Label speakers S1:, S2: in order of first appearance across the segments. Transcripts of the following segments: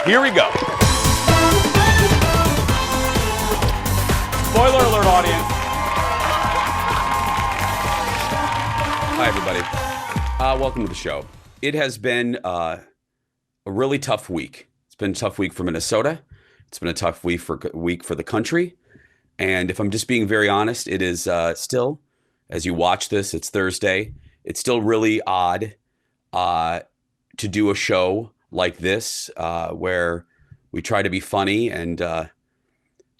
S1: Here we go. Spoiler alert, audience. Hi, everybody. Welcome to the show. It has been a really tough week. It's been a tough week for Minnesota. It's been a tough week for the country. And if I'm just being very honest, it is still, as you watch this, it's Thursday. It's still really odd to do a show like this where we try to be funny and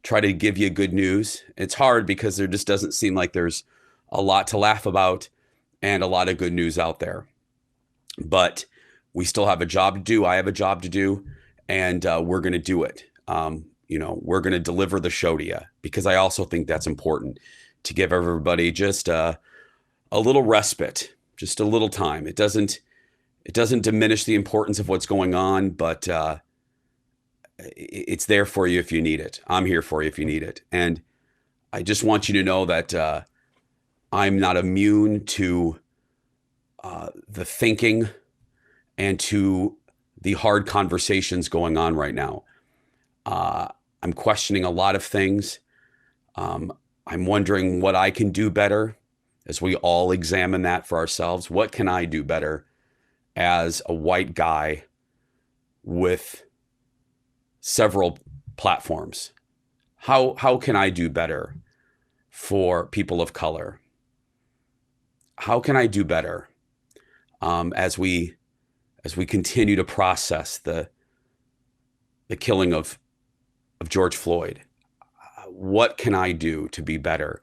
S1: try to give you good news. It's hard because there just doesn't seem like there's a lot to laugh about and a lot of good news out there. But we still have a job to do. I have a job to do, and we're going to do it. We're going to deliver the show to you because I also think that's important to give everybody just a little respite, just a little time. It doesn't diminish the importance of what's going on, but it's there for you if you need it. I'm here for you if you need it. And I just want you to know that I'm not immune to the thinking and to the hard conversations going on right now. I'm questioning a lot of things. I'm wondering what I can do better as we all examine that for ourselves. What can I do better as a white guy with several platforms? How can I do better for people of color? How can I do better as we continue to process the killing of George Floyd? What can I do to be better?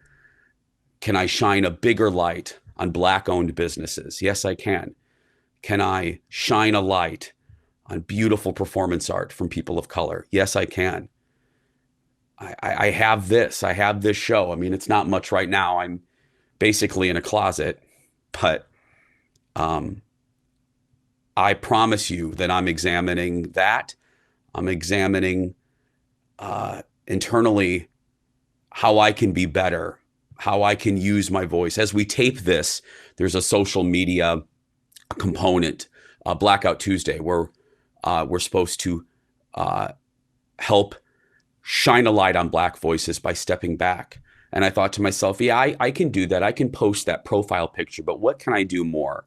S1: Can I shine a bigger light on Black-owned businesses? Yes, I can. Can I shine a light on beautiful performance art from people of color? Yes, I can. I have this. I have this show. I mean, it's not much right now. I'm basically in a closet, but I promise you that I'm examining that. I'm examining internally how I can be better, how I can use my voice. As we tape this, there's a social media component, Blackout Tuesday, where we're supposed to help shine a light on Black voices by stepping back. And I thought to myself, yeah, I can do that. I can post that profile picture, but what can I do more?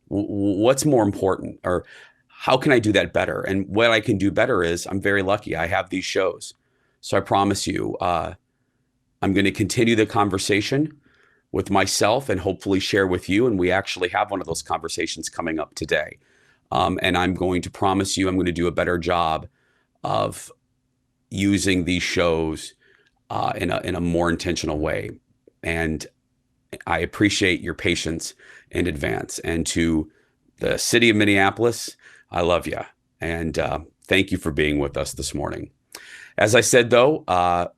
S1: What's more important? Or how can I do that better? And what I can do better is I'm very lucky. I have these shows. So I promise you, I'm going to continue the conversation with myself and hopefully share with you. And we actually have one of those conversations coming up today. And I'm going to promise you, I'm going to do a better job of using these shows in a more intentional way. And I appreciate your patience in advance. And to the city of Minneapolis, I love you. And thank you for being with us this morning. As I said, though,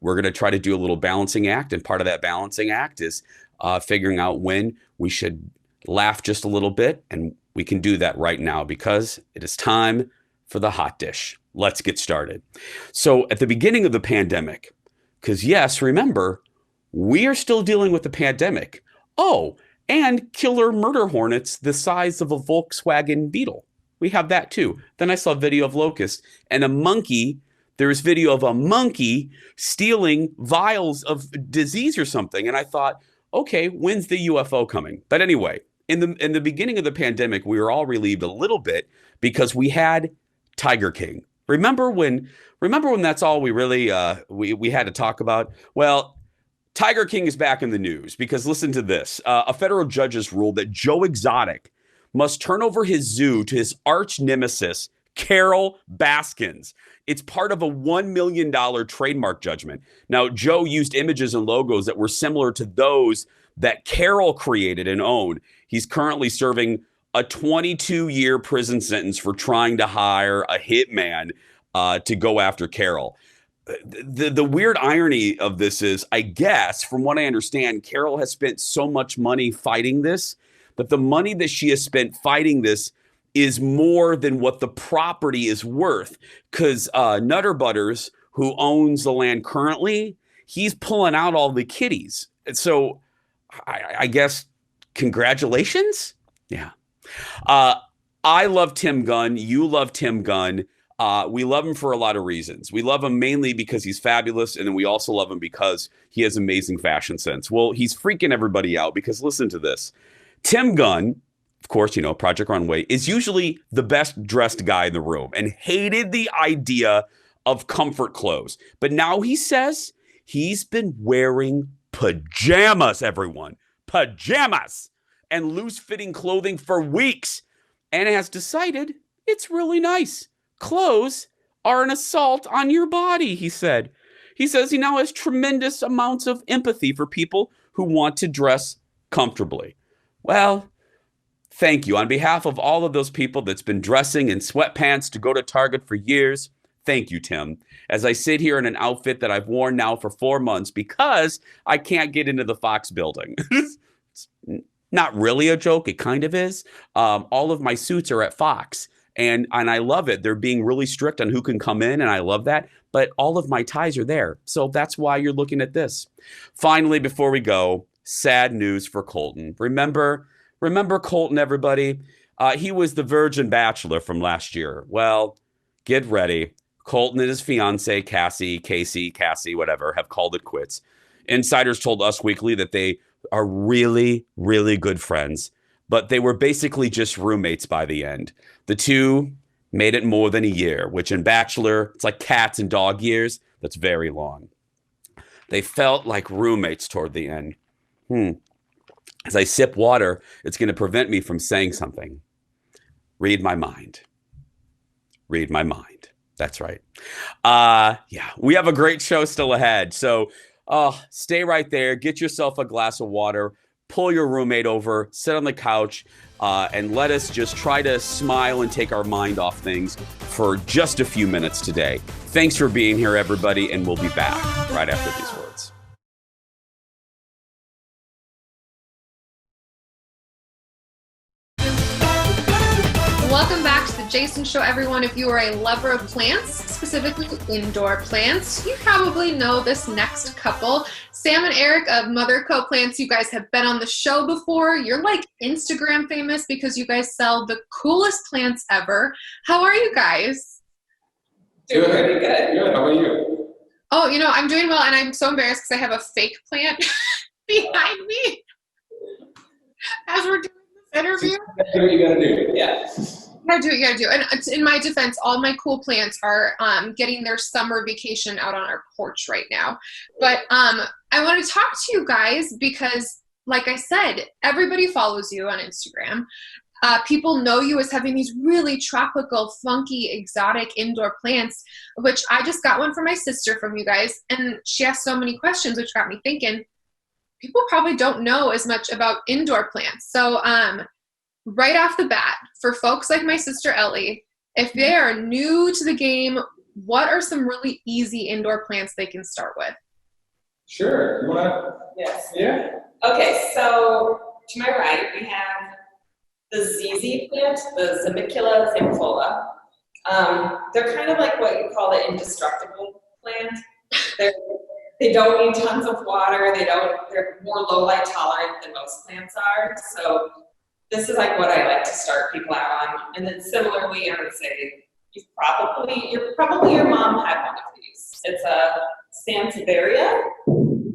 S1: we're going to try to do a little balancing act. And part of that balancing act is figuring out when we should laugh just a little bit. And we can do that right now because it is time for the hot dish. Let's get started. So at the beginning of the pandemic, because yes, remember, we are still dealing with the pandemic. Oh, and killer murder hornets the size of a Volkswagen Beetle. We have that too. Then I saw a video of locusts and a monkey. There's video of a monkey stealing vials of disease or something. And I thought, okay, when's the UFO coming? But anyway, in the beginning of the pandemic, we were all relieved a little bit because we had Tiger King. Remember when that's all we really we had to talk about? Well, Tiger King is back in the news because listen to this. A federal judge has ruled that Joe Exotic must turn over his zoo to his arch nemesis, Carol Baskins. It's part of a $1 million trademark judgment. Now, Joe used images and logos that were similar to those that Carol created and owned. He's currently serving a 22-year prison sentence for trying to hire a hitman to go after Carol. The weird irony of this is, I guess, from what I understand, Carol has spent so much money fighting this, that the money that she has spent fighting this is more than what the property is worth. Because Nutter Butters, who owns the land currently, he's pulling out all the kitties. And so I guess congratulations. Yeah. I love Tim Gunn. You love Tim Gunn. We love him for a lot of reasons. We love him mainly because he's fabulous, and then we also love him because he has amazing fashion sense. Well, he's freaking everybody out because listen to this. Tim Gunn, of course, you know, Project Runway, is usually the best dressed guy in the room and hated the idea of comfort clothes. But now he says he's been wearing pajamas, everyone. Pajamas and loose-fitting clothing for weeks and has decided it's really nice. Clothes are an assault on your body, he said. He says he now has tremendous amounts of empathy for people who want to dress comfortably. Well, thank you. On behalf of all of those people that's been dressing in sweatpants to go to Target for years, thank you, Tim. As I sit here in an outfit that I've worn now for 4 months because I can't get into the Fox building. It's not really a joke. It kind of is. All of my suits are at Fox. And I love it. They're being really strict on who can come in, and I love that. But all of my ties are there. So that's why you're looking at this. Finally, before we go, sad news for Colton. Remember Colton, everybody? He was the virgin bachelor from last year. Well, get ready. Colton and his fiancée, Cassie, whatever, have called it quits. Insiders told Us Weekly that they are really, really good friends, but they were basically just roommates by the end. The two made it more than a year, which in Bachelor, it's like cats and dog years. That's very long. They felt like roommates toward the end. As I sip water, it's going to prevent me from saying something. Read my mind. Read my mind. That's right. Yeah, we have a great show still ahead. So stay right there. Get yourself a glass of water. Pull your roommate over. Sit on the couch. And let us just try to smile and take our mind off things for just a few minutes today. Thanks for being here, everybody, and we'll be back right after these words.
S2: Welcome back to the Jason Show, everyone. If you are a lover of plants, specifically indoor plants, you probably know this next couple. Sam and Eric of Mother Co. Plants. You guys have been on the show before. You're like Instagram famous because you guys sell the coolest plants ever. How are you guys?
S3: Doing pretty good. How are you?
S2: Oh, you know, I'm doing well, and I'm so embarrassed because I have a fake plant behind me as we're doing this interview.
S3: Do what you gotta do. Yeah.
S2: You gotta do. And in my defense, all my cool plants are getting their summer vacation out on our porch right now. But I want to talk to you guys because, like I said, everybody follows you on Instagram. People know you as having these really tropical, funky, exotic indoor plants, which I just got one for my sister from you guys. And she asked so many questions, which got me thinking, people probably don't know as much about indoor plants. So right off the bat, for folks like my sister Ellie, if they are new to the game, what are some really easy indoor plants they can start with?
S3: Sure. You wanna?
S4: Yes.
S3: Yeah.
S4: Okay, so to my right, we have the ZZ plant, the Zimicula zimfola. They're kind of like what you call the indestructible plant. They don't need tons of water. They're more low light tolerant than most plants are. So this is like what I like to start people out on. And then similarly, I would say your mom had one of these. It's a Sansevieria,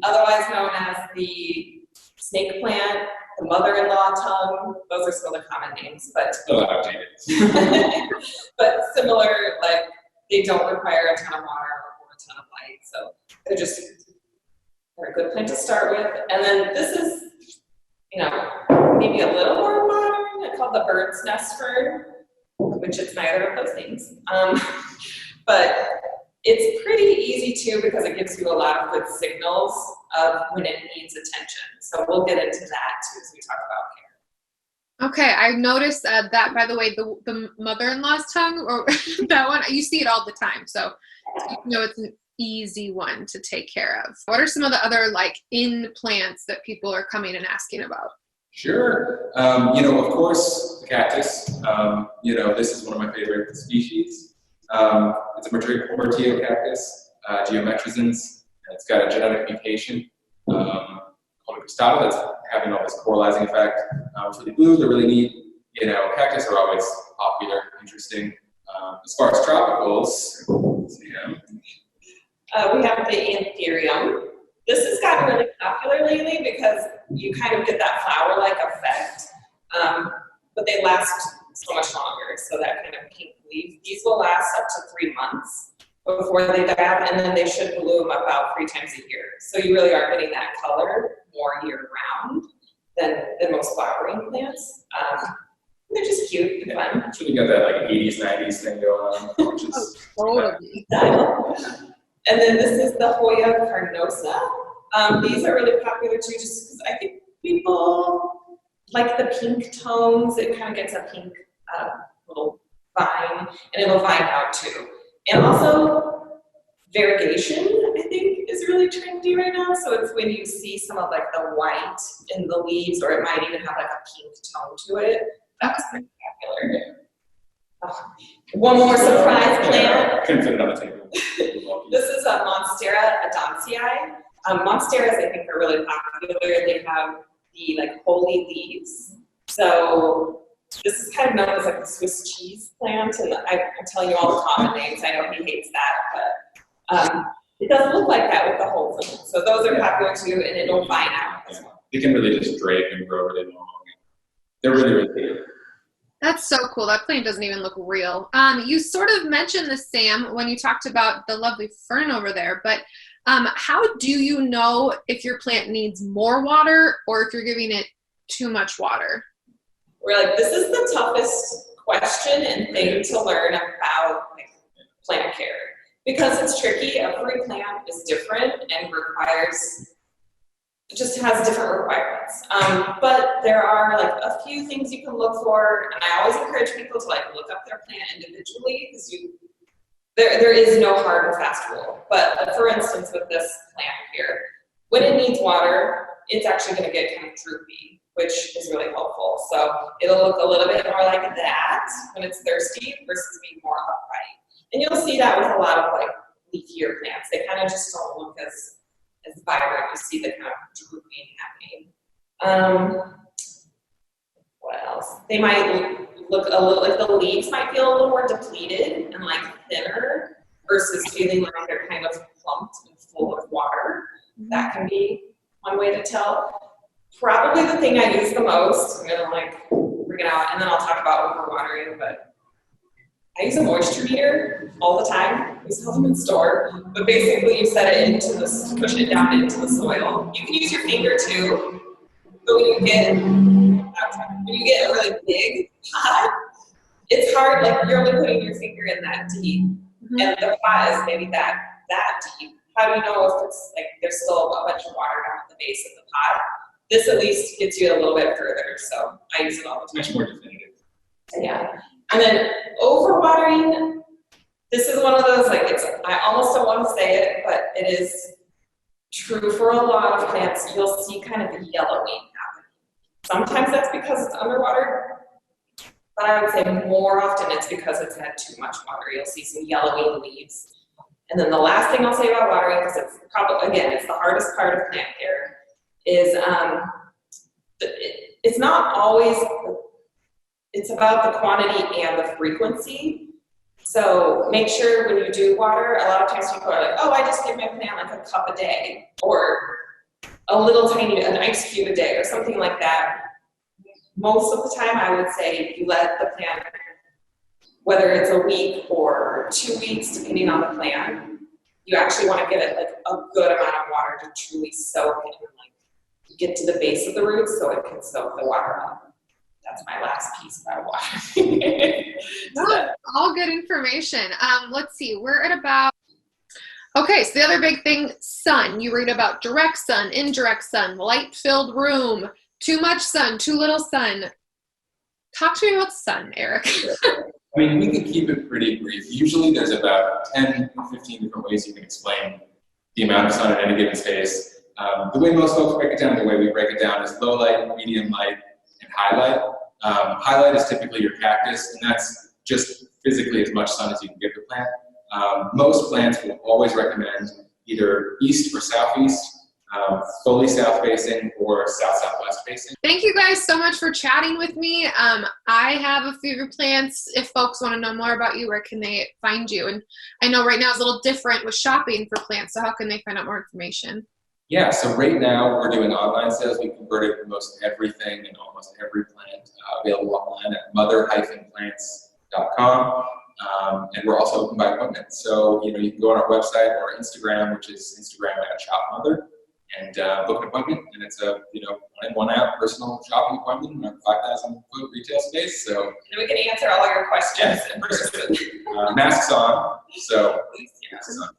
S4: otherwise known as the snake plant, the mother-in-law tongue. Those are still the common names, but but similar. Like they don't require a ton of water or a ton of light, so they're a good plant to start with. And then this is, maybe a little more modern. It's called the bird's nest fern, which it's neither of those things. But it's pretty easy too because it gives you a lot of good signals of when it needs attention. So we'll get into that too as we talk about care.
S2: Okay, I noticed that, by the way, the mother-in-law's tongue, or that one, you see it all the time. So it's an easy one to take care of. What are some of the other in plants that people are coming and asking about?
S3: Sure. Of course, the cactus. This is one of my favorite species. It's a Myrteo cactus, geometricans. It's got a genetic mutation called cristata that's having all this coralizing effect. It's really blue. They're really neat. Cactus are always popular, interesting. As far as tropicals,
S4: we have the anthurium. This has gotten really popular lately because you kind of get that flower-like effect, but they last so much longer. So that kind of pink leaf, these will last up to 3 months before they die out, and then they should bloom about 3 times a year. So you really are getting that color more year-round than most flowering plants. They're just cute and fun.
S3: So you got that like 80s, 90s thing going on, which is
S2: Totally.
S4: And then this is the Hoya carnosa. These are really popular too, just because I think people like the pink tones. It kind of gets a pink little vine, and it'll vine out too. And also, variegation, I think, is really trendy right now. So it's when you see some of like the white in the leaves, or it might even have like a pink tone to it. That's pretty popular. Oh, one more surprise plant.
S3: Couldn't fit it on the table.
S4: This is a Monstera adansii. Monsteras, I think, are really popular. They have the like holy leaves. So this is kind of known as like the Swiss cheese plant, and I'm telling you all the common names. I know he hates that, but it does look like that with the holes in it. So those are popular too, and it'll vine out as well.
S3: They can really just drape and grow really long. They're really, really cute.
S2: That's so cool. That plant doesn't even look real. You sort of mentioned this, Sam, when you talked about the lovely fern over there, but how do you know if your plant needs more water or if you're giving it too much water?
S4: We're like, this is the toughest question and thing to learn about like, plant care. Because it's tricky, every plant is different and just has different requirements. But there are like a few things you can look for, and I always encourage people to like look up their plant individually, because there is no hard and fast rule. But for instance, with this plant here, when it needs water, it's actually going to get kind of droopy, which is really helpful. So it'll look a little bit more like that when it's thirsty versus being more upright. And you'll see that with a lot of like leafier plants. They kind of just don't look as vibrant. You see the kind of drooping happening. What else? They might look a little like the leaves might feel a little more depleted and like thinner versus feeling like they're kind of plumped and full of water. That can be one way to tell. Probably the thing I use the most, I'm gonna like bring it out, and then I'll talk about overwatering, but I use a moisture meter all the time. We sell them in store, but basically you set it into this, push it down into the soil. You can use your finger too, but when you get a really big pot, it's hard, like you're only putting your finger in that deep, and the pot is maybe that deep. How do you know if it's like there's still a bunch of water down at the base of the pot? This at least gets you a little bit further, so I use it all the time.
S3: Much more definitive.
S4: Yeah. And then overwatering, this is one of those, like, I almost don't want to say it, but it is true for a lot of plants. You'll see kind of the yellowing happening. Sometimes that's because it's underwater, but I would say more often it's because it's had too much water. You'll see some yellowing leaves. And then the last thing I'll say about watering, because it's probably, again, it's the hardest part of plant care, is it's not always, it's about the quantity and the frequency. So make sure when you do water, a lot of times people are like, oh, I just give my plant like a cup a day, or a little tiny, an ice cube a day, or something like that. Most of the time, I would say you let the plant, whether it's a week or 2 weeks, depending on the plant, you actually want to give it like a good amount of water to truly soak it and like get to the base of the roots so it can soak the water up. That's my last piece about water.
S2: No, all good information. Let's see, we're at about, okay, so the other big thing, sun. You read about direct sun, indirect sun, light-filled room, too much sun, too little sun. Talk to me about sun, Eric.
S3: I mean, we can keep it pretty brief. Usually there's about 10 or 15 different ways you can explain the amount of sun in any given space. The way most folks break it down, the way we break it down is low light, medium light, and high light. Highlight is typically your cactus, and that's just physically as much sun as you can give the plant. Most plants will always recommend either east or southeast, fully south-facing or south-southwest facing.
S2: Thank you guys so much for chatting with me. I have a few plants. If folks want to know more about you, where can they find you? And I know right now it's a little different with shopping for plants, so how can they find out more information?
S3: Yeah, so right now we're doing online sales. We've converted most everything and almost every plant available online at mother-plants.com. And we're also open by appointment. So, you can go on our website or Instagram, which is Instagram@shopmother, and book an appointment. And it's a, one in, one out personal shopping appointment in our 5,000 foot retail space. So
S4: and we can answer all your questions in person.
S3: Masks on. So masks on.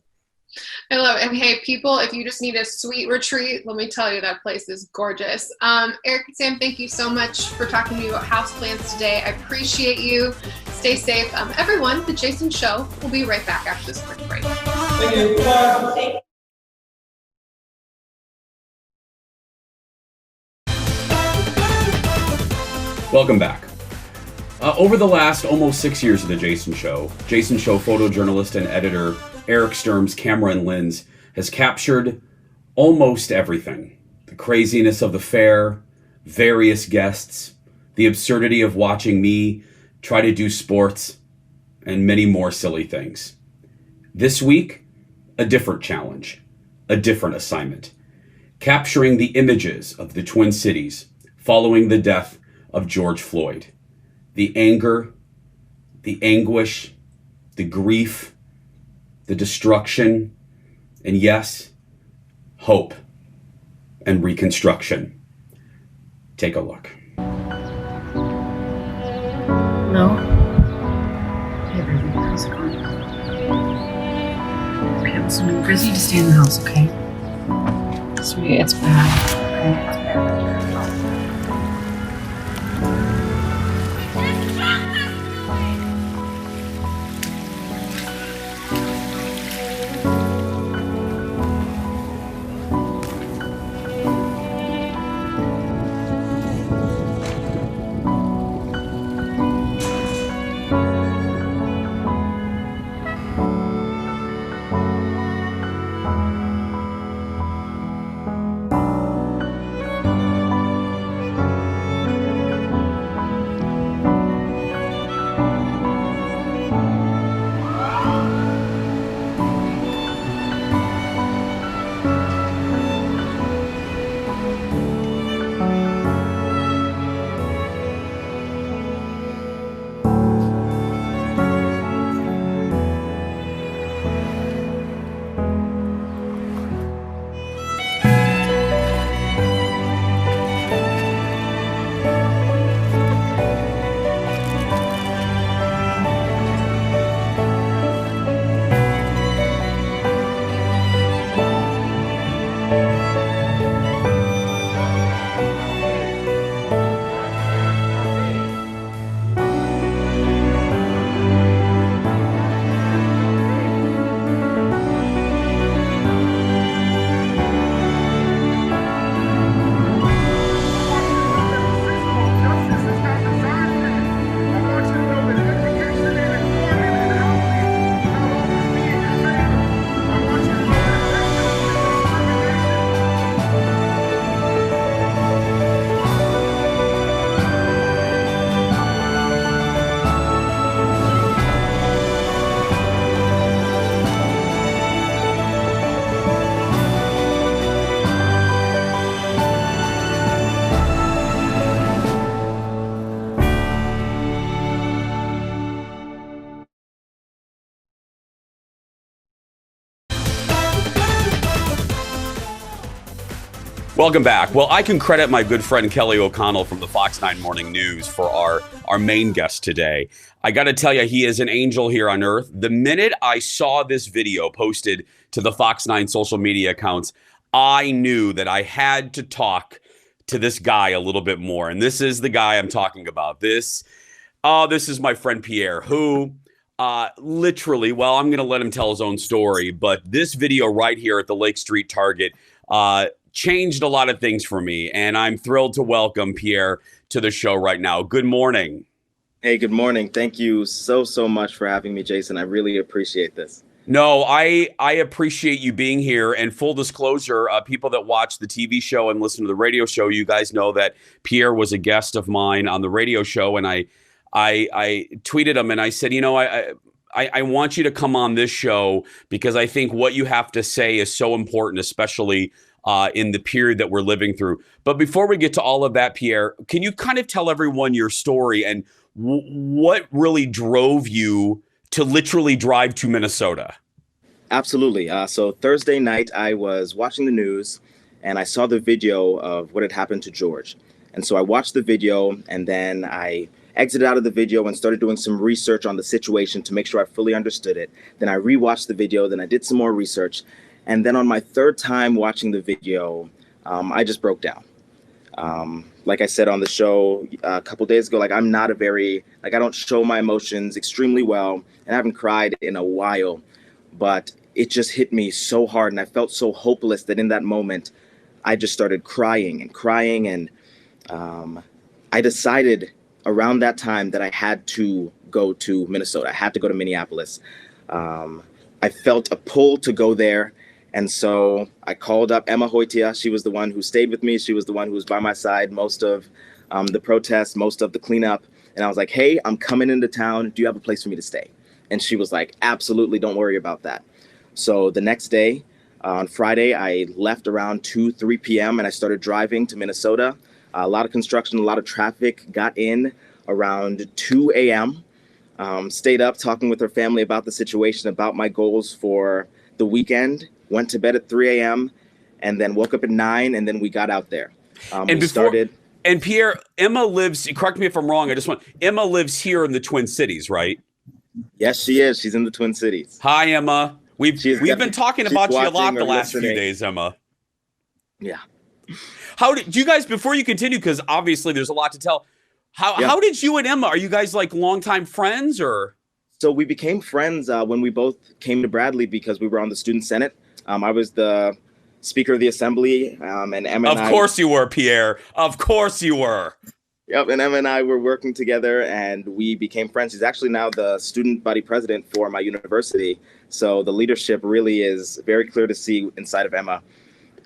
S2: I love it. And hey, people, if you just need a sweet retreat, let me tell you, that place is gorgeous. Eric and Sam, thank you so much for talking to me about houseplants today. I appreciate you. Stay safe. Everyone, The Jason Show will be right back after this quick break.
S3: Thank you. Bye.
S1: Welcome back. Over the last almost 6 years of The Jason Show photojournalist and editor Eric Sturm's camera and lens has captured almost everything. The craziness of the fair, various guests, the absurdity of watching me try to do sports, and many more silly things. This week, a different challenge, a different assignment. Capturing the images of the Twin Cities following the death of George Floyd. The anger, the anguish, the grief, the destruction, and yes, hope and reconstruction. Take a look.
S5: Hello? Hey, baby, how's it going? Okay, listen, I'm busy to stay in the house, okay? Sweetie, it's bad. Okay, it's bad.
S1: Welcome back. Well, I can credit my good friend Kelly O'Connell from the Fox 9 Morning News for our main guest today. I got to tell you, he is an angel here on earth. The minute I saw this video posted to the Fox 9 social media accounts, I knew that I had to talk to this guy a little bit more. And this is the guy I'm talking about. This is my friend Pierre, who literally, well, I'm going to let him tell his own story, but this video right here at the Lake Street Target changed a lot of things for me, and I'm thrilled to welcome Pierre to the show right now. Good morning.
S6: Hey, good morning. Thank you so much for having me, Jason. I really appreciate this.
S1: No, I appreciate you being here. And full disclosure, people that watch the TV show and listen to the radio show, you guys know that Pierre was a guest of mine on the radio show, and I tweeted him and I said, I want you to come on this show because I think what you have to say is so important, especially in the period that we're living through. But before we get to all of that, Pierre, can you kind of tell everyone your story and what really drove you to literally drive to Minnesota?
S6: Absolutely. So Thursday night, I was watching the news and I saw the video of what had happened to George. And so I watched the video and then I exited out of the video and started doing some research on the situation to make sure I fully understood it. Then I rewatched the video, then I did some more research. And then on my third time watching the video, I just broke down. Like I said on the show a couple days ago, I'm not I don't show my emotions extremely well, and I haven't cried in a while, but it just hit me so hard and I felt so hopeless that in that moment, I just started crying. And I decided around that time that I had to go to Minnesota. I had to go to Minneapolis. I felt a pull to go there. And so I called up Emma Hoitia. She was the one who stayed with me. She was the one who was by my side most of the protests, most of the cleanup. And I was like, hey, I'm coming into town. Do you have a place for me to stay? And she was like, absolutely, don't worry about that. So the next day, on Friday, I left around 3 p.m. and I started driving to Minnesota. A lot of construction, a lot of traffic, got in around 2 a.m., stayed up talking with her family about the situation, about my goals for the weekend, went to bed at 3 a.m., and then woke up at 9, and then we got out there.
S1: And Pierre, Emma lives, correct me if I'm wrong, Emma lives here in the Twin Cities, right?
S6: Yes, she is. She's in the Twin Cities.
S1: Hi, Emma. We've been talking about you a lot the last few days, Emma.
S6: Yeah.
S1: How did you guys, before you continue, because obviously there's a lot to tell, how did you and Emma, are you guys longtime friends or?
S6: So we became friends when we both came to Bradley because we were on the student senate. I was the Speaker of the Assembly, and Emma and I.
S1: Of course you were, Pierre. Of course you were.
S6: Yep, and Emma and I were working together, and we became friends. She's actually now the student body president for my university. So the leadership really is very clear to see inside of Emma.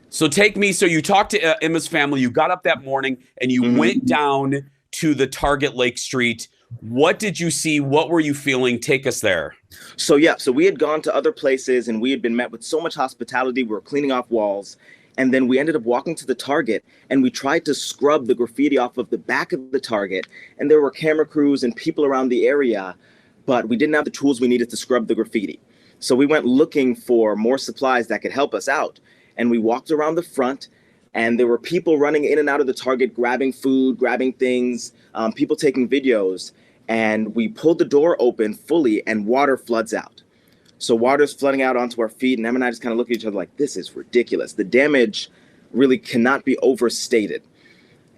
S1: So you talked to Emma's family. You got up that morning, and you went down to the Target Lake Street. What did you see? What were you feeling? Take us there.
S6: So we had gone to other places, and we had been met with so much hospitality. We were cleaning off walls. And then we ended up walking to the Target and we tried to scrub the graffiti off of the back of the Target. And there were camera crews and people around the area, but we didn't have the tools we needed to scrub the graffiti. So we went looking for more supplies that could help us out. And we walked around the front and there were people running in and out of the Target, grabbing food, grabbing things, people taking videos. And we pulled the door open fully and water floods out. So water's flooding out onto our feet, and Emma and I just kind of look at each other like, this is ridiculous. The damage really cannot be overstated.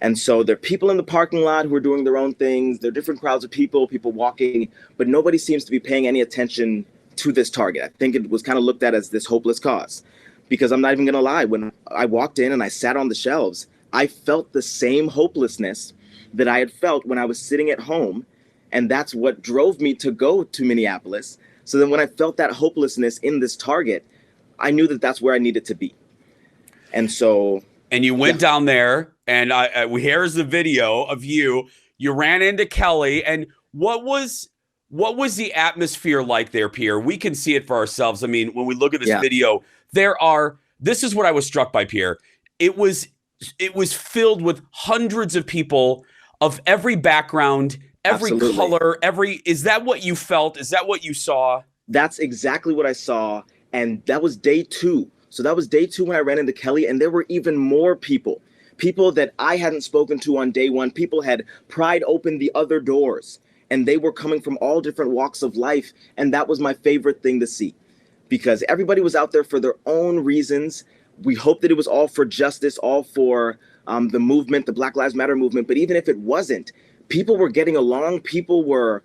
S6: And so there are people in the parking lot who are doing their own things. There are different crowds of people walking, but nobody seems to be paying any attention to this Target. I think it was kind of looked at as this hopeless cause. Because I'm not even going to lie, when I walked in and I sat on the shelves, I felt the same hopelessness that I had felt when I was sitting at home. And that's what drove me to go to Minneapolis. So then when I felt that hopelessness in this Target, I knew that that's where I needed to be. And so.
S1: And you went down there and here's the video of you. You ran into Kelly. And what was the atmosphere like there, Pierre? We can see it for ourselves. I mean, when we look at this video, this is what I was struck by, Pierre. It was filled with hundreds of people of every background, every color, is that what you felt? Is that what you saw?
S6: That's exactly what I saw. And that was day 2. So that was day 2 when I ran into Kelly, and there were even more people that I hadn't spoken to on day 1. People had pried open the other doors and they were coming from all different walks of life. And that was my favorite thing to see because everybody was out there for their own reasons. We hoped that it was all for justice, all for the movement, the Black Lives Matter movement. But even if it wasn't, people were getting along, people were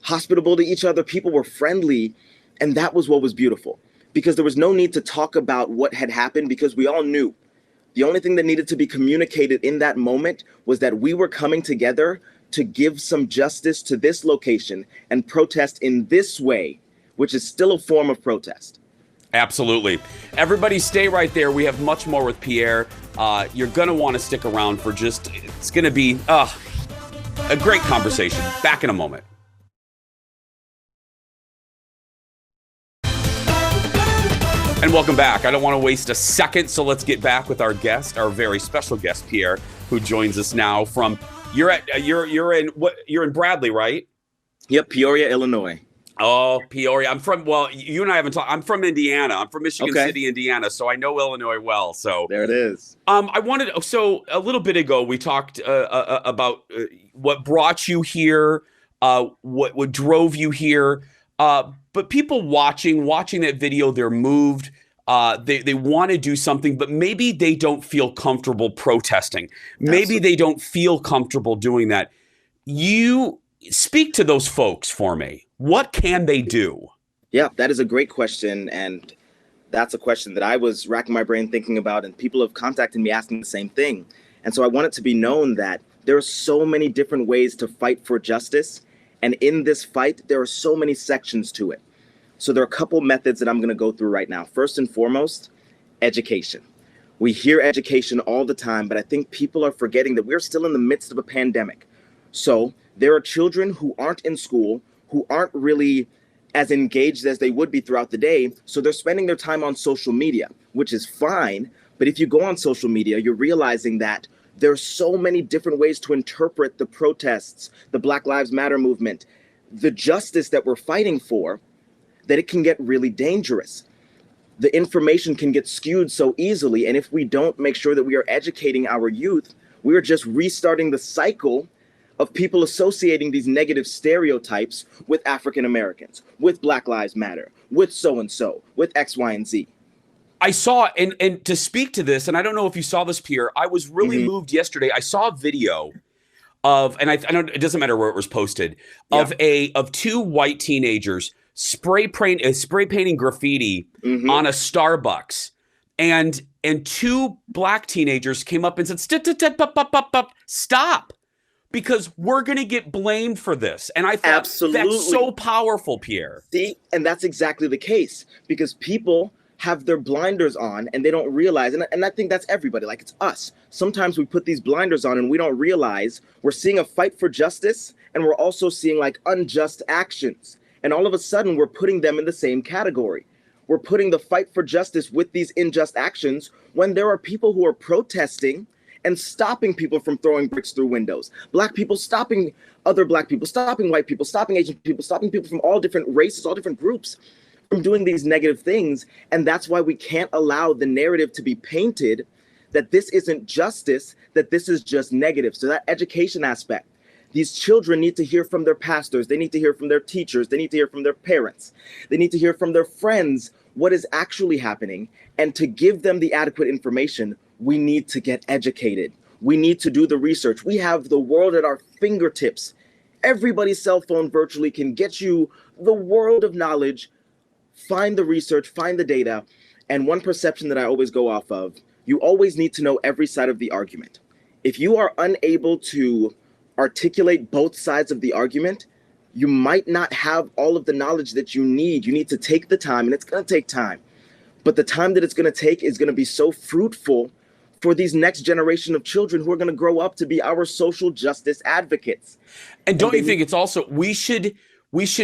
S6: hospitable to each other, people were friendly, and that was what was beautiful. Because there was no need to talk about what had happened because we all knew. The only thing that needed to be communicated in that moment was that we were coming together to give some justice to this location and protest in this way which is still a form of protest.
S1: Absolutely. Everybody stay right there. We have much more with Pierre. You're going to want to stick around for it's going to be a great conversation. Back in a moment. And welcome back. I don't want to waste a second, so let's get back with our guest, our very special guest, Pierre, who joins us now from. You're in Bradley, right?
S6: Yep, Peoria, Illinois.
S1: Oh, Peoria. You and I haven't talked. I'm from Indiana. I'm from Michigan City, Indiana, so I know Illinois well. So
S6: there it is.
S1: So a little bit ago, we talked about what brought you here, what drove you here. But people watching that video, they're moved. They want to do something, but maybe they don't feel comfortable protesting. Maybe
S6: Absolutely.
S1: they don't feel comfortable doing that. You speak to those folks for me. What can they do?
S6: Yeah, that is a great question. And that's a question that I was racking my brain thinking about, and people have contacted me asking the same thing. And so I want it to be known that there are so many different ways to fight for justice. And in this fight, there are so many sections to it. So there are a couple methods that I'm going to go through right now. First and foremost, education. We hear education all the time, but I think people are forgetting that we're still in the midst of a pandemic. So there are children who aren't in school, who aren't really as engaged as they would be throughout the day. So they're spending their time on social media, which is fine. But if you go on social media, you're realizing that there are so many different ways to interpret the protests, the Black Lives Matter movement, the justice that we're fighting for, that it can get really dangerous. The information can get skewed so easily. And if we don't make sure that we are educating our youth, we are just restarting the cycle of people associating these negative stereotypes with African Americans, with Black Lives Matter, with so-and-so, with X, Y, and Z.
S1: I saw, and to speak to this, and I don't know if you saw this, Pierre, I was really moved yesterday. I saw a video of, and I don't, it doesn't matter where it was posted, of two white teenagers spray painting graffiti on a Starbucks. And two black teenagers came up and said, stop. Because we're going to get blamed for this. And I thought that's so powerful, Pierre.
S6: See, and that's exactly the case, because people have their blinders on and they don't realize, and I think that's everybody, like it's us. Sometimes we put these blinders on and we don't realize we're seeing a fight for justice, and we're also seeing like unjust actions. And all of a sudden we're putting them in the same category. We're putting the fight for justice with these unjust actions when there are people who are protesting and stopping people from throwing bricks through windows. Black people stopping other black people, stopping white people, stopping Asian people, stopping people from all different races, all different groups from doing these negative things. And that's why we can't allow the narrative to be painted that this isn't justice, that this is just negative. So that education aspect, these children need to hear from their pastors. They need to hear from their teachers. They need to hear from their parents. They need to hear from their friends what is actually happening. And to give them the adequate information, we need to get educated. We need to do the research. We have the world at our fingertips. Everybody's cell phone virtually can get you the world of knowledge. Find the research, find the data. And one perception that I always go off of, you always need to know every side of the argument. If you are unable to articulate both sides of the argument, you might not have all of the knowledge that you need. You need to take the time, and it's going to take time. But the time that it's going to take is going to be so fruitful for these next generation of children who are going to grow up to be our social justice advocates.
S1: And don't you think it's also, we should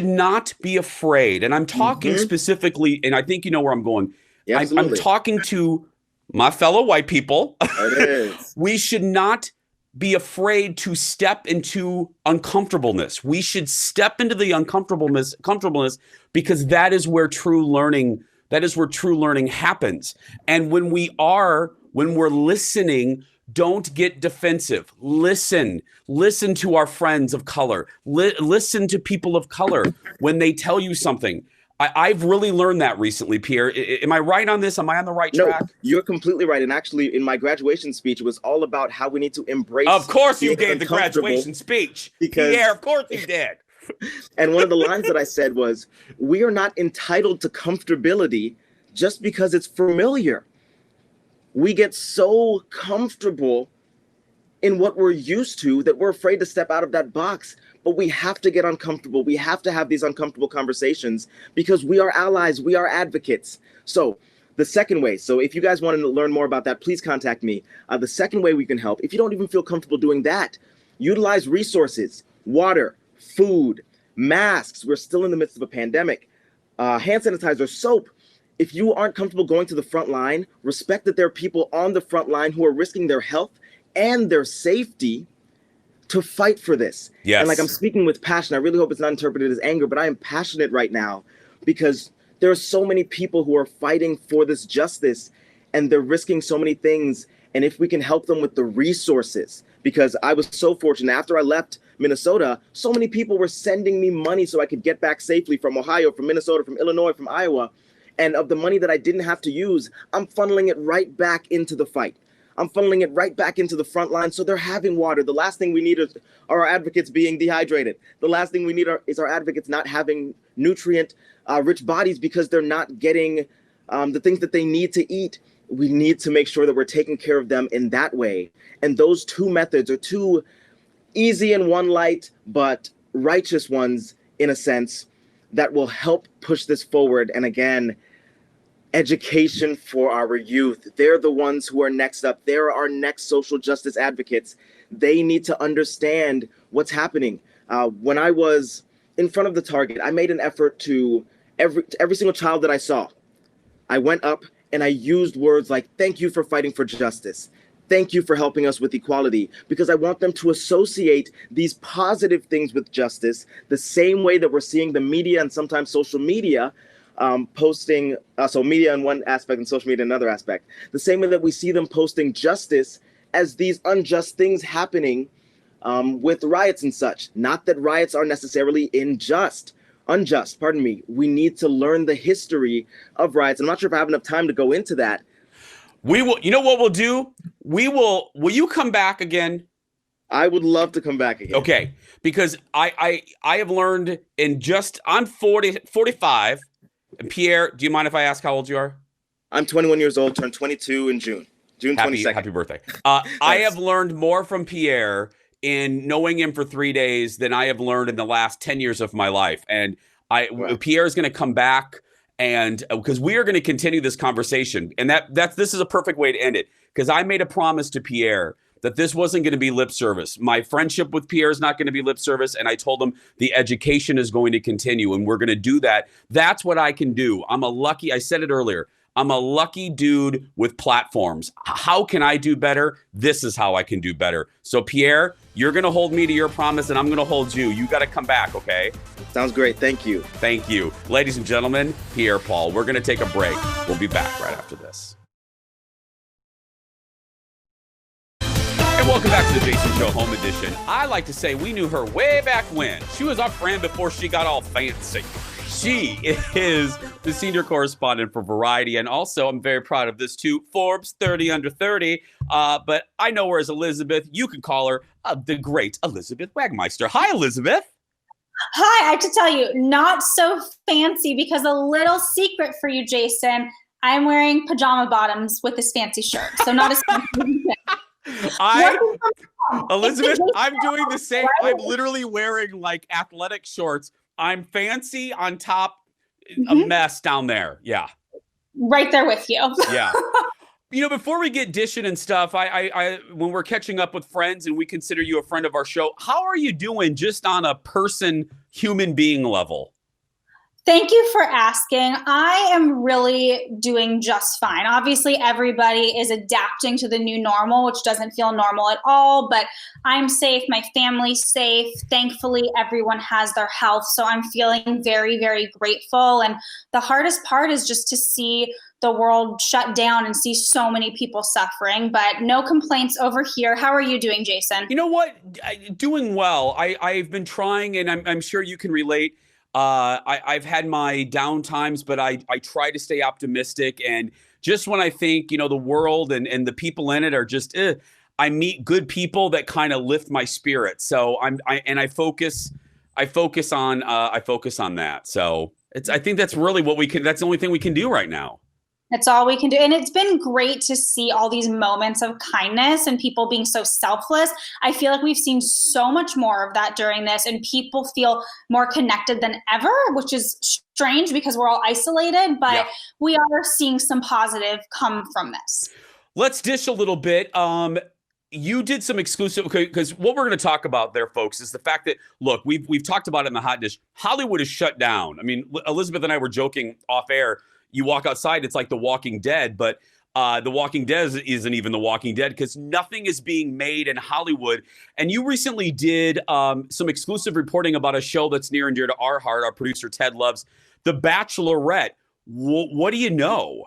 S1: not be afraid. And I'm talking specifically, and I think you know where I'm going.
S6: Yeah,
S1: I'm talking to my fellow white people.
S6: It is.
S1: We should not be afraid to step into uncomfortableness. We should step into the uncomfortableness because that is where true learning happens. And when we're listening, don't get defensive. Listen to our friends of color. Listen to people of color when they tell you something. I've really learned that recently, Pierre. Am I right on this? Am I on the right track?
S6: No, you're completely right. And actually, in my graduation speech, it was all about how we need to embrace.
S1: Of course you gave the graduation speech. Pierre, of course you did.
S6: And one of the lines that I said was, we are not entitled to comfortability just because it's familiar. We get so comfortable in what we're used to that we're afraid to step out of that box. But we have to get uncomfortable. We have to have these uncomfortable conversations because we are allies. We are advocates. So the second way, so if you guys want to learn more about that, please contact me. The second way we can help, if you don't even feel comfortable doing that, utilize resources, water, food, masks. We're still in the midst of a pandemic. Hand sanitizer, soap. If you aren't comfortable going to the front line, respect that there are people on the front line who are risking their health and their safety to fight for this.
S1: Yes.
S6: And like, I'm speaking with passion. I really hope it's not interpreted as anger, but I am passionate right now because there are so many people who are fighting for this justice and they're risking so many things. And if we can help them with the resources, because I was so fortunate after I left Minnesota, so many people were sending me money so I could get back safely from Ohio, from Minnesota, from Illinois, from Iowa. And of the money that I didn't have to use, I'm funneling it right back into the fight. I'm funneling it right back into the front line so they're having water. The last thing we need are our advocates being dehydrated. The last thing we need is our advocates not having nutrient-rich bodies because they're not getting the things that they need to eat. We need to make sure that we're taking care of them in that way. And those two methods are two easy and one light, but righteous ones in a sense that will help push this forward. And again, education for our youth. They're the ones who are next up. They're our next social justice advocates. They need to understand what's happening. When I was in front of the target, I made an effort to every single child that I saw. I went up and I used words like, thank you for fighting for justice. Thank you for helping us with equality, because I want them to associate these positive things with justice the same way that we're seeing the media and sometimes social media posting, so media in one aspect and social media in another aspect, the same way that we see them posting justice as these unjust things happening with riots and such. Not that riots are necessarily unjust. We need to learn the history of riots. I'm not sure if I have enough time to go into that.
S1: We will, you know what we'll do? Will you come back again?
S6: I would love to come back again.
S1: Okay. Because I have learned I'm 45. And Pierre, do you mind if I ask how old you are?
S6: I'm 21 years old, turned 22 in June 22nd.
S1: Happy birthday. I have learned more from Pierre in knowing him for 3 days than I have learned in the last 10 years of my life. And Pierre is going to come back, and because we are going to continue this conversation. And this is a perfect way to end it, because I made a promise to Pierre that this wasn't going to be lip service. My friendship with Pierre is not going to be lip service. And I told him the education is going to continue, and we're going to do that. That's what I can do. I said it earlier, I'm a lucky dude with platforms. How can I do better? This is how I can do better. So Pierre, you're going to hold me to your promise, and I'm going to hold you. You got to come back, okay?
S6: Sounds great. Thank you.
S1: Thank you. Ladies and gentlemen, Pierre Paul. We're going to take a break. We'll be back right after this. And welcome back to the Jason Show Home Edition. I like to say we knew her way back when. She was our friend before she got all fancy. She is the senior correspondent for Variety. And also, I'm very proud of this too, Forbes 30 Under 30. But I know her as Elizabeth. You can call her the great Elizabeth Wagmeister. Hi, Elizabeth.
S7: Hi, I have to tell you, not so fancy, because a little secret for you, Jason. I'm wearing pajama bottoms with this fancy shirt. So not as fancy.
S1: Elizabeth, I'm doing the same. I'm literally wearing like athletic shorts. I'm fancy on top, a mess down there. Yeah.
S7: Right there with you.
S1: Yeah. You know, before we get dishing and stuff, I when we're catching up with friends and we consider you a friend of our show, how are you doing just on a human being level?
S7: Thank you for asking. I am really doing just fine. Obviously, everybody is adapting to the new normal, which doesn't feel normal at all, but I'm safe. My family's safe. Thankfully, everyone has their health. So I'm feeling very, very grateful. And the hardest part is just to see the world shut down and see so many people suffering, but no complaints over here. How are you doing, Jason?
S1: You know what? Doing well. I've been trying, and I'm sure you can relate. I've had my down times, but I try to stay optimistic. And just when I think, the world and the people in it are just, I meet good people that kind of lift my spirit. So I focus on that. So I think that's really that's the only thing we can do right now.
S7: That's all we can do. And it's been great to see all these moments of kindness and people being so selfless. I feel like we've seen so much more of that during this, and people feel more connected than ever, which is strange because we're all isolated, but we are seeing some positive come from this.
S1: Let's dish a little bit. You did some exclusive, because what we're going to talk about there, folks, is the fact that, look, we've talked about it in the hot dish. Hollywood is shut down. I mean, Elizabeth and I were joking off air. You walk outside, it's like The Walking Dead, but The Walking Dead isn't even The Walking Dead because nothing is being made in Hollywood. And you recently did some exclusive reporting about a show that's near and dear to our heart. Our producer, Ted, loves, The Bachelorette. What do you know?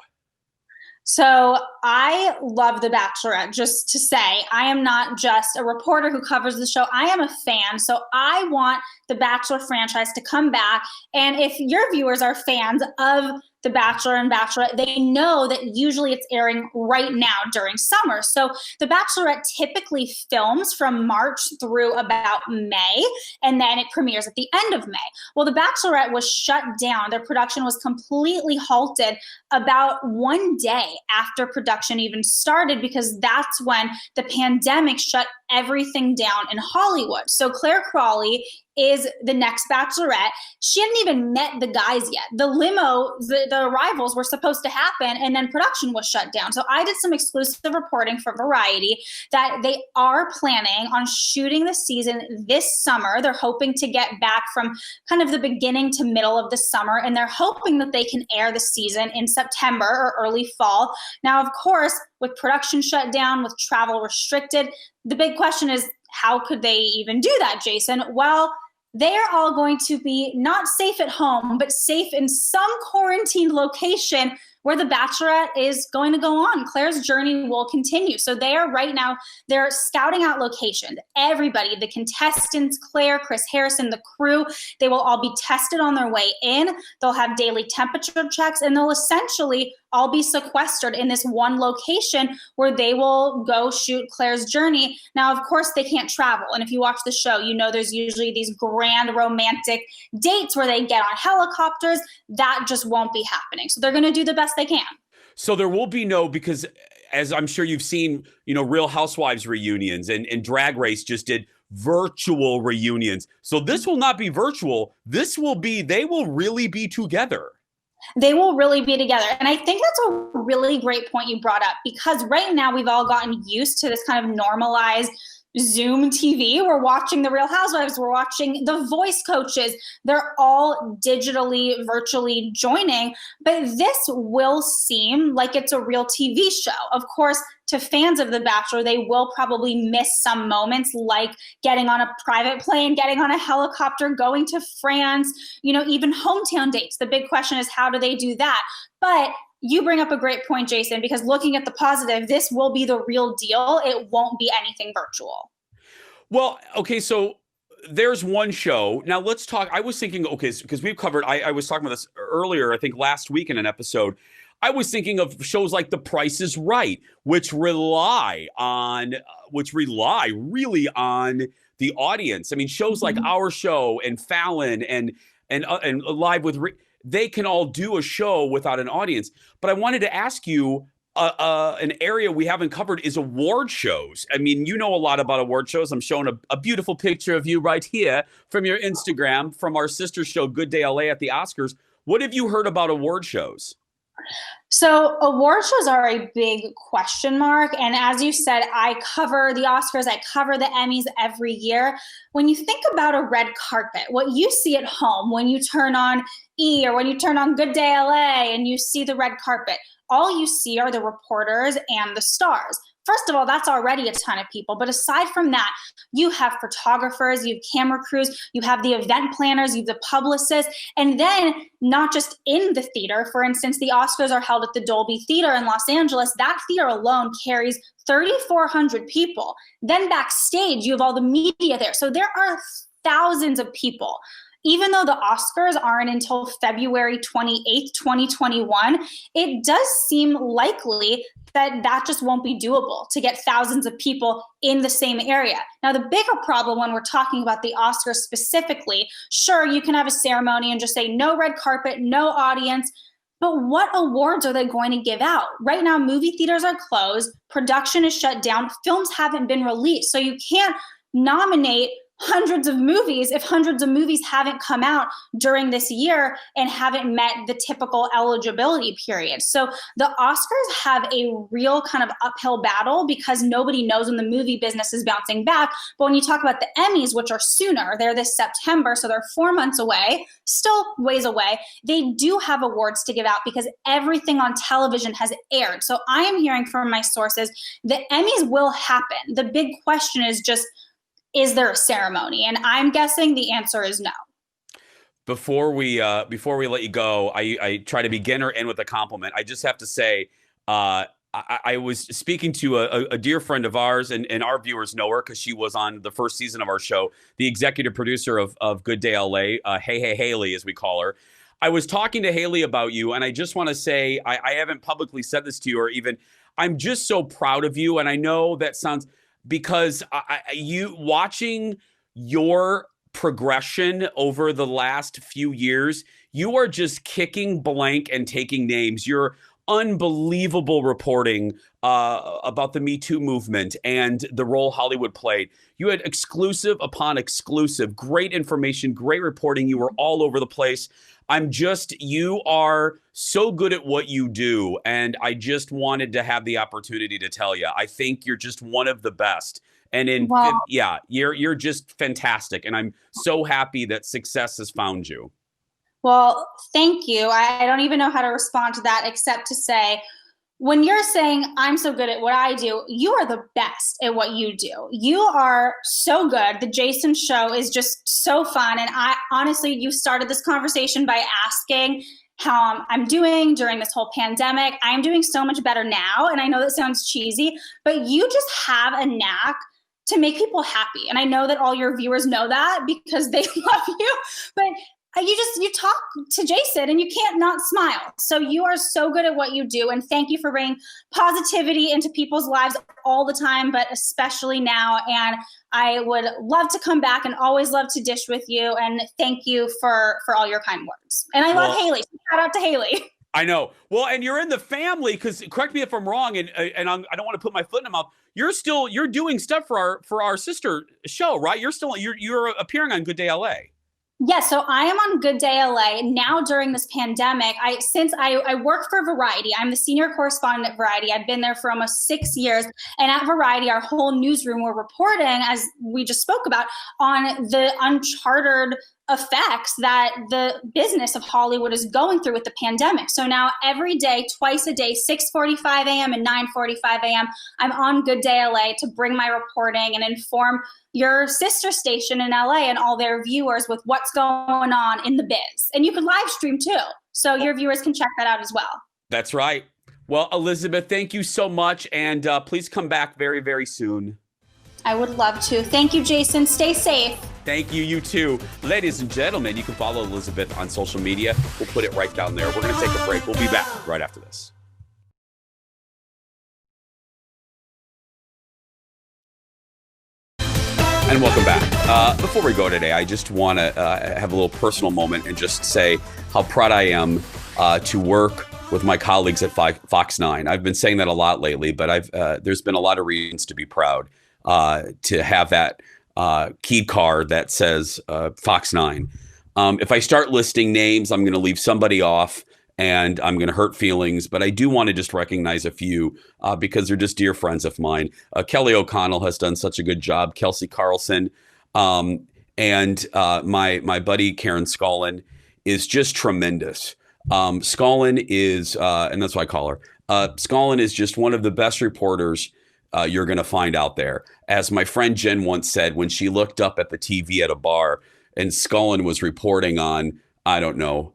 S7: So I love The Bachelorette. Just to say, I am not just a reporter who covers the show. I am a fan. So I want the Bachelor franchise to come back. And if your viewers are fans of The Bachelor and Bachelorette, they know that usually it's airing right now during summer. So The Bachelorette typically films from March through about May, and then it premieres at the end of May. Well, The Bachelorette was shut down. Their production was completely halted about one day after production even started, because that's when the pandemic shut everything down in Hollywood. So Claire Crawley is the next Bachelorette. She hadn't even met the guys yet. The limo, the arrivals were supposed to happen, and then production was shut down. So I did some exclusive reporting for Variety that they are planning on shooting the season this summer. They're hoping to get back from kind of the beginning to middle of the summer, and they're hoping that they can air the season in September or early fall. Now, of course, with production shut down, with travel restricted, the big question is, how could they even do that, Jason? Well, they're all going to be not safe at home, but safe in some quarantined location where The Bachelorette is going to go on. Claire's journey will continue. So they are right now, they're scouting out locations. Everybody, the contestants, Claire, Chris Harrison, the crew, they will all be tested on their way in. They'll have daily temperature checks, and they'll essentially all be sequestered in this one location where they will go shoot Claire's journey. Now, of course, they can't travel. And if you watch the show, you know there's usually these grand romantic dates where they get on helicopters. That just won't be happening. So they're going to do the best they can.
S1: So there will be no, because as I'm sure you've seen, Real Housewives reunions and Drag Race just did virtual reunions. So this will not be virtual. They will really be together.
S7: They will really be together. And I think that's a really great point you brought up, because right now we've all gotten used to this kind of normalized Zoom TV. We're watching the Real Housewives. We're watching the voice coaches. They're all digitally, virtually joining. But this will seem like it's a real TV show. Of course, to fans of The Bachelor, they will probably miss some moments like getting on a private plane, getting on a helicopter, going to France, even hometown dates. The big question is, how do they do that? But you bring up a great point, Jason, because looking at the positive, this will be the real deal. It won't be anything virtual.
S1: Well, okay, so there's one show. Now let's talk. I was thinking, okay, because we've covered, I was talking about this earlier, I think last week in an episode. I was thinking of shows like The Price is Right, which rely really on the audience. I mean, shows like Our Show and Fallon and Live with they can all do a show without an audience. But I wanted to ask you, an area we haven't covered is award shows. I mean, you know a lot about award shows. I'm showing a beautiful picture of you right here from your Instagram, from our sister show, Good Day LA at the Oscars. What have you heard about award shows?
S7: So award shows are a big question mark. And as you said, I cover the Oscars, I cover the Emmys every year. When you think about a red carpet, what you see at home when you turn on E! Or when you turn on Good Day LA and you see the red carpet, all you see are the reporters and the stars. First of all, that's already a ton of people. But aside from that, you have photographers, you have camera crews, you have the event planners, you have the publicists, and then not just in the theater. For instance, the Oscars are held at the Dolby Theater in Los Angeles. That theater alone carries 3,400 people. Then backstage, you have all the media there. So there are thousands of people. Even though the Oscars aren't until February 28th, 2021, it does seem likely that just won't be doable to get thousands of people in the same area. Now, the bigger problem when we're talking about the Oscars specifically, sure, you can have a ceremony and just say no red carpet, no audience, But what awards are they going to give out? Right now, movie theaters are closed, production is shut down, films haven't been released. So you can't nominate hundreds of movies if hundreds of movies haven't come out during this year and haven't met the typical eligibility period. So the Oscars have a real kind of uphill battle because nobody knows when the movie business is bouncing back. But when you talk about the Emmys, which are sooner, they're this September, so they're 4 months away, still ways away. They do have awards to give out because everything on television has aired. So I am hearing from my sources the Emmys will happen. The big question is just, is there a ceremony? And I'm guessing the answer is no.
S1: Before we let you go, I try to begin or end with a compliment. I just have to say, I was speaking to a dear friend of ours, and our viewers know her because she was on the first season of our show, the executive producer of Good Day LA, Hey Haley, as we call her. I was talking to Haley about you, and I just want to say, I haven't publicly said this to you, or even, I'm just so proud of you. And I know that sounds, because you watching your progression over the last few years, you are just kicking blank and taking names. You're unbelievable reporting about the Me Too movement and the role Hollywood played. You had exclusive upon exclusive, great information, great reporting. You were all over the place. You are so good at what you do. And I just wanted to have the opportunity to tell you, I think you're just one of the best. And you're just fantastic. And I'm so happy that success has found you.
S7: Well, thank you. I don't even know how to respond to that except to say, when you're saying I'm so good at what I do, you are the best at what you do. You are so good. The Jason Show is just so fun. And honestly, you started this conversation by asking how I'm doing during this whole pandemic. I'm doing so much better now. And I know that sounds cheesy, but you just have a knack to make people happy. And I know that all your viewers know that because they love you, but you talk to Jason and you can't not smile. So you are so good at what you do. And thank you for bringing positivity into people's lives all the time, but especially now. And I would love to come back and always love to dish with you. And thank you for all your kind words. And I love Haley. Shout out to Haley.
S1: I know. Well, and you're in the family, because correct me if I'm wrong, and I don't want to put my foot in the mouth. You're doing stuff for our sister show, right? You're appearing on Good Day LA.
S7: Yes, so I am on Good Day LA now during this pandemic. I work for Variety. I'm the senior correspondent at Variety. I've been there for almost 6 years. And at Variety, our whole newsroom, we're reporting, as we just spoke about, on the uncharted effects that the business of Hollywood is going through with the pandemic. So now every day, twice a day, 6:45 a.m. and 9:45 a.m., I'm on Good Day LA to bring my reporting and inform your sister station in LA and all their viewers with what's going on in the biz. And you can live stream too. So your viewers can check that out as well.
S1: That's right. Well, Elizabeth, thank you so much. And please come back very, very soon.
S7: I would love to. Thank you, Jason. Stay safe.
S1: Thank you. You too. Ladies and gentlemen, you can follow Elizabeth on social media. We'll put it right down there. We're going to take a break. We'll be back right after this. And welcome back. Before we go today, I just want to have a little personal moment and just say how proud I am to work with my colleagues at Fox 9. I've been saying that a lot lately, but there's been a lot of reasons to be proud to have that key card that says Fox 9. If I start listing names, I'm going to leave somebody off and I'm going to hurt feelings, but I do want to just recognize a few because they're just dear friends of mine. Kelly O'Connell has done such a good job. Kelsey Carlson and my buddy Karen Scullin is just tremendous. Scullin is, and that's what I call her. Scullin is just one of the best reporters you're going to find out there. As my friend Jen once said, when she looked up at the TV at a bar and Scullin was reporting on, I don't know,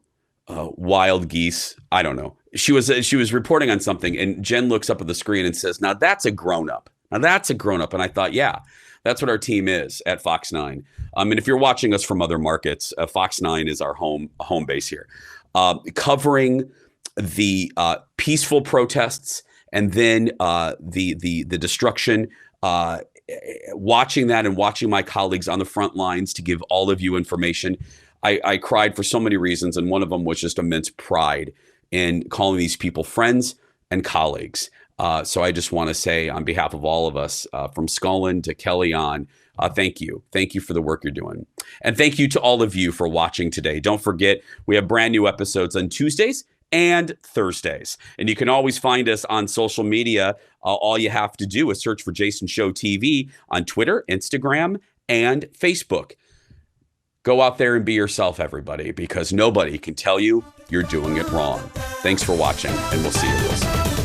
S1: wild geese. I don't know. She was reporting on something, and Jen looks up at the screen and says, "Now that's a grown up. Now that's a grown up." And I thought, yeah, that's what our team is at Fox 9. And if you're watching us from other markets, Fox 9 is our home base here, covering the peaceful protests and then the destruction. Watching that and watching my colleagues on the front lines to give all of you information. I cried for so many reasons, and one of them was just immense pride in calling these people friends and colleagues. So I just want to say on behalf of all of us, from Scullin to Kelly on, thank you. Thank you for the work you're doing. And thank you to all of you for watching today. Don't forget, we have brand new episodes on Tuesdays and Thursdays. And you can always find us on social media. All you have to do is search for Jason Show TV on Twitter, Instagram, and Facebook. Go out there and be yourself, everybody, because nobody can tell you you're doing it wrong. Thanks for watching, and we'll see you real soon.